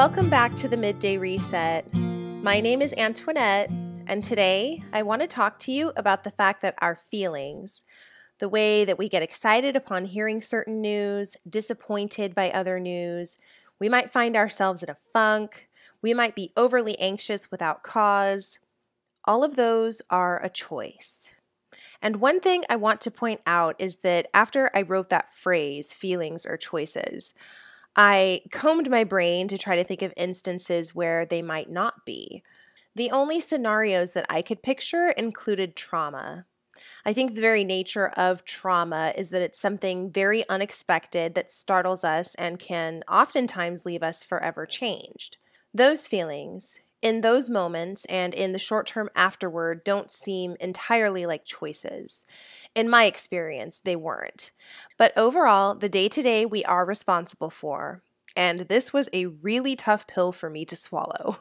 Welcome back to the Midday Reset. My name is Antoinette, and today I want to talk to you about the fact that our feelings, the way that we get excited upon hearing certain news, disappointed by other news, we might find ourselves in a funk, we might be overly anxious without cause. All of those are a choice. And one thing I want to point out is that after I wrote that phrase, feelings are choices, I combed my brain to try to think of instances where they might not be. The only scenarios that I could picture included trauma. I think the very nature of trauma is that it's something very unexpected that startles us and can oftentimes leave us forever changed. Those feelings, in those moments and in the short term afterward, don't seem entirely like choices. In my experience, they weren't. But overall, the day-to-day we are responsible for. And this was a really tough pill for me to swallow.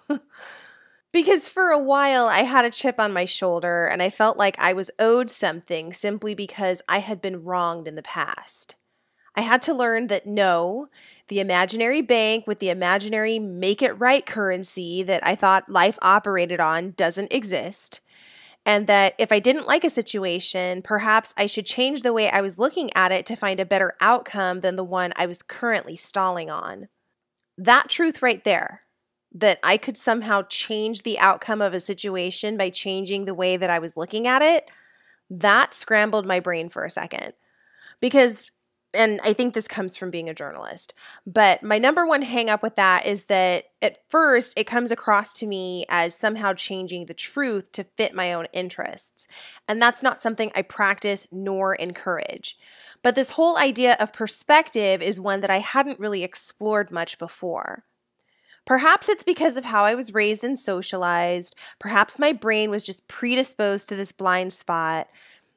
Because for a while, I had a chip on my shoulder and I felt like I was owed something simply because I had been wronged in the past. I had to learn that no, the imaginary bank with the imaginary make-it-right currency that I thought life operated on doesn't exist, and that if I didn't like a situation, perhaps I should change the way I was looking at it to find a better outcome than the one I was currently stalling on. That truth right there, that I could somehow change the outcome of a situation by changing the way that I was looking at it, that scrambled my brain for a second. Because and I think this comes from being a journalist, but my number one hang up with that is that at first it comes across to me as somehow changing the truth to fit my own interests. And that's not something I practice nor encourage. But this whole idea of perspective is one that I hadn't really explored much before. Perhaps it's because of how I was raised and socialized. Perhaps my brain was just predisposed to this blind spot.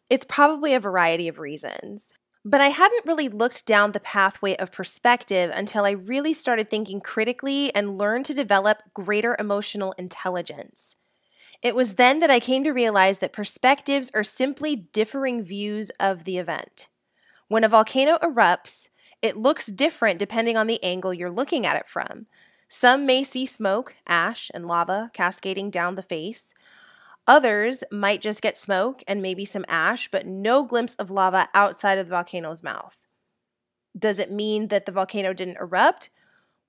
It's probably a variety of reasons. But I hadn't really looked down the pathway of perspective until I really started thinking critically and learned to develop greater emotional intelligence. It was then that I came to realize that perspectives are simply differing views of the event. When a volcano erupts, it looks different depending on the angle you're looking at it from. Some may see smoke, ash, and lava cascading down the face. Others might just get smoke and maybe some ash, but no glimpse of lava outside of the volcano's mouth. Does it mean that the volcano didn't erupt?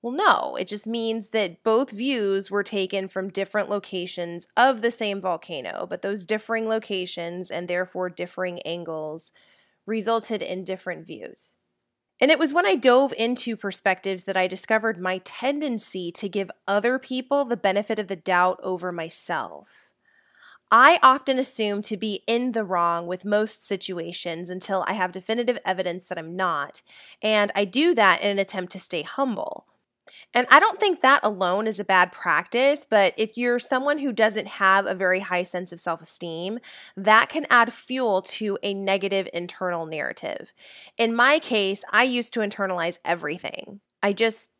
Well, no. It just means that both views were taken from different locations of the same volcano, but those differing locations and therefore differing angles resulted in different views. And it was when I dove into perspectives that I discovered my tendency to give other people the benefit of the doubt over myself. I often assume to be in the wrong with most situations until I have definitive evidence that I'm not, and I do that in an attempt to stay humble. And I don't think that alone is a bad practice, but if you're someone who doesn't have a very high sense of self-esteem, that can add fuel to a negative internal narrative. In my case, I used to internalize everything. I just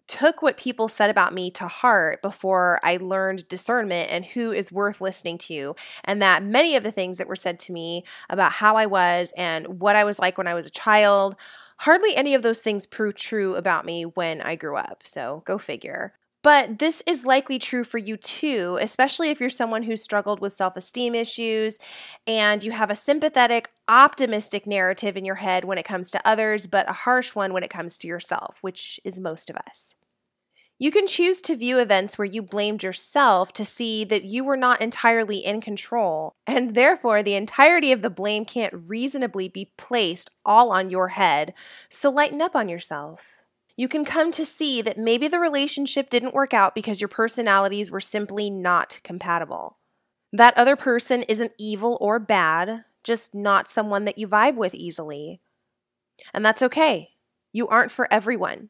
took what people said about me to heart before I learned discernment and who is worth listening to, and that many of the things that were said to me about how I was and what I was like when I was a child, hardly any of those things proved true about me when I grew up, so go figure. But this is likely true for you too, especially if you're someone who struggled with self-esteem issues and you have a sympathetic, optimistic narrative in your head when it comes to others, but a harsh one when it comes to yourself, which is most of us. You can choose to view events where you blamed yourself to see that you were not entirely in control, and therefore the entirety of the blame can't reasonably be placed all on your head, so lighten up on yourself. You can come to see that maybe the relationship didn't work out because your personalities were simply not compatible. That other person isn't evil or bad, just not someone that you vibe with easily. And that's okay. You aren't for everyone.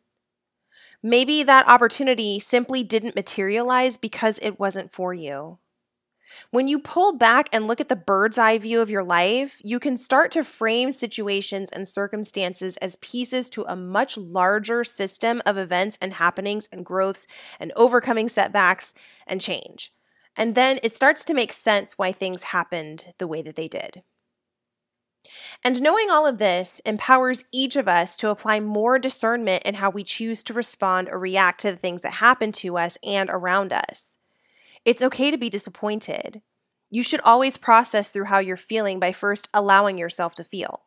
Maybe that opportunity simply didn't materialize because it wasn't for you. When you pull back and look at the bird's eye view of your life, you can start to frame situations and circumstances as pieces to a much larger system of events and happenings and growths and overcoming setbacks and change. And then it starts to make sense why things happened the way that they did. And knowing all of this empowers each of us to apply more discernment in how we choose to respond or react to the things that happen to us and around us. It's okay to be disappointed. You should always process through how you're feeling by first allowing yourself to feel.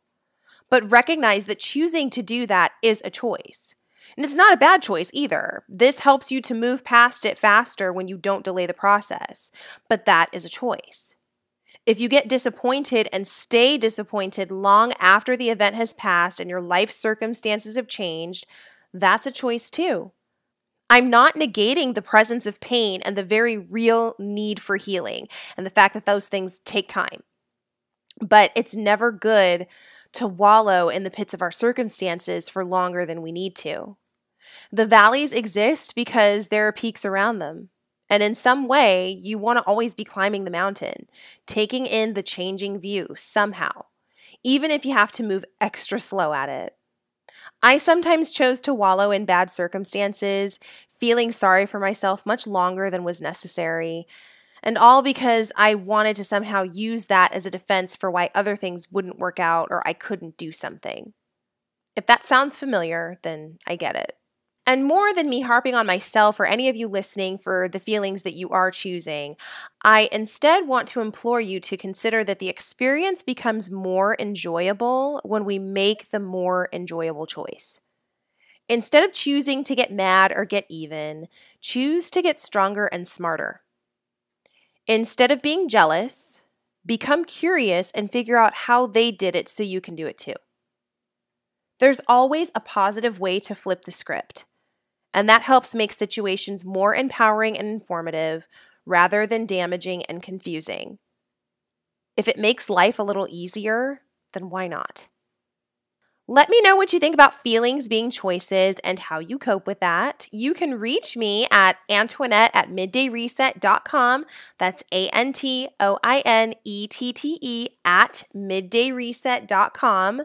But recognize that choosing to do that is a choice. And it's not a bad choice either. This helps you to move past it faster when you don't delay the process. But that is a choice. If you get disappointed and stay disappointed long after the event has passed and your life circumstances have changed, that's a choice too. I'm not negating the presence of pain and the very real need for healing and the fact that those things take time. But it's never good to wallow in the pits of our circumstances for longer than we need to. The valleys exist because there are peaks around them. And in some way, you want to always be climbing the mountain, taking in the changing view somehow, even if you have to move extra slow at it. I sometimes chose to wallow in bad circumstances, feeling sorry for myself much longer than was necessary, and all because I wanted to somehow use that as a defense for why other things wouldn't work out or I couldn't do something. If that sounds familiar, then I get it. And more than me harping on myself or any of you listening for the feelings that you are choosing, I instead want to implore you to consider that the experience becomes more enjoyable when we make the more enjoyable choice. Instead of choosing to get mad or get even, choose to get stronger and smarter. Instead of being jealous, become curious and figure out how they did it so you can do it too. There's always a positive way to flip the script. And that helps make situations more empowering and informative rather than damaging and confusing. If it makes life a little easier, then why not? Let me know what you think about feelings being choices and how you cope with that. You can reach me at Antoinette@middayreset.com. That's ANTOINETTE at middayreset.com.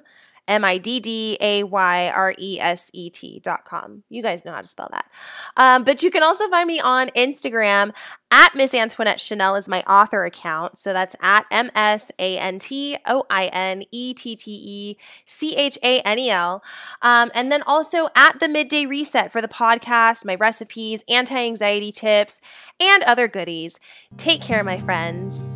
MIDDAYRESET.com. You guys know how to spell that. But you can also find me on Instagram at Miss Antoinette Chanel is my author account. So that's at MSANTOINETTECHANEL. And then also at the Midday Reset for the podcast, my recipes, anti-anxiety tips, and other goodies. Take care, my friends.